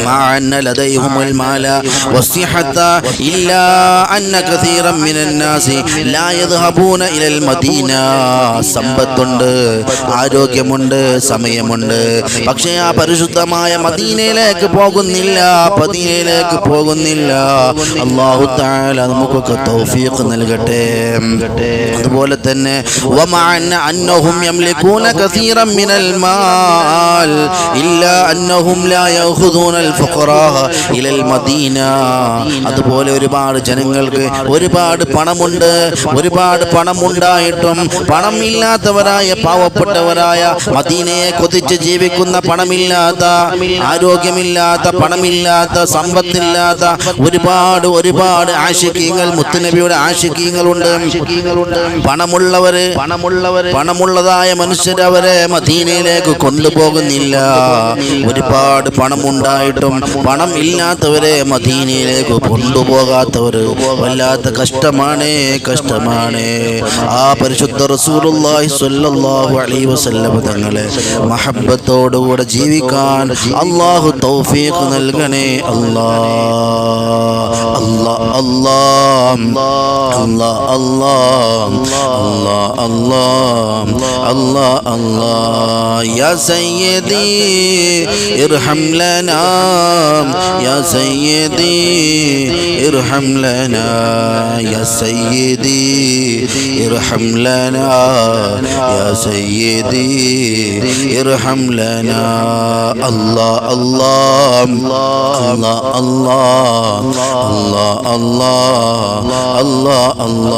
مع أن لديهم المال والصحة إلا أن كثيرا من الناس لا يذهبون إلى المدينة. സമ്പത്തുണ്ട്, ആരോഗ്യമുണ്ട്, സമയമുണ്ട്, പക്ഷേ ആ പരിശുദ്ധമായ മദീനയിലേക്ക് പോകുന്നില്ല. അല്ലാഹു തആല നമുക്കൊക്കെ തൗഫീഖ് നൽകട്ടെ. അതുപോലെ തന്നെ അന്നഹും യംലികൂന കസീറൻ മിനൽ മാൽ ഇല്ലാ അന്നഹും ലാ യഖുദൂനൽ ഫുഖറാ ഇലൽ മദീന. അതുപോലെ ഒരുപാട് ജനങ്ങൾക്ക് ഒരുപാട് പണമുണ്ട്, ഒരുപാട് പണമുണ്ടായിട്ടും പണമില്ലാത്തവരായ പാവപ്പെട്ടവരായ മദീനയെ കൊതിച്ച് ജീവിക്കുന്ന പണമില്ലാത്ത, ആരോഗ്യമില്ലാത്ത, പണമില്ലാത്ത, സമ്പത്തില്ലാത്ത ഒരുപാട് ആശിഖീങ്ങൾ, മുത്തുനബിയുടെ ആശിഖീങ്ങളുണ്ട്. പണമുള്ളതായ മനുഷ്യരവരെ മദീനയിലേക്ക് കൊണ്ടുപോകുന്നില്ല. ഒരുപാട് പണമുണ്ടായിട്ടും പണം ഇല്ലാത്തവരെ മദീനയിലേക്ക് കൊണ്ടുപോകാത്തവർ വല്ലാത്ത കഷ്ടമാണ്. ആ പരിശുദ്ധ റസൂലുള്ളാഹി സ്വല്ലല്ലാഹു അലൈഹി വസല്ലം തങ്ങളെ മഹബ്ബത്തോടുകൂടെ ജീവിക്കാൻ അല്ലാഹു തൗഫീഖ് നൽകണേ. യാ സയ്യിദി ഇർഹം ലനാ, യാ സയ്യിദി ഇർഹം ലനാ, യാ സയ്യിദി ഇർഹം ലനാ, യാ സയ്യിദി ഇർഹം ലനാ. അല്ലാഹ് അല്ലാഹ് അല്ലാഹ് അല്ലാഹ് അല്ലാഹ് അല്ലാഹ് അല്ലാഹ്.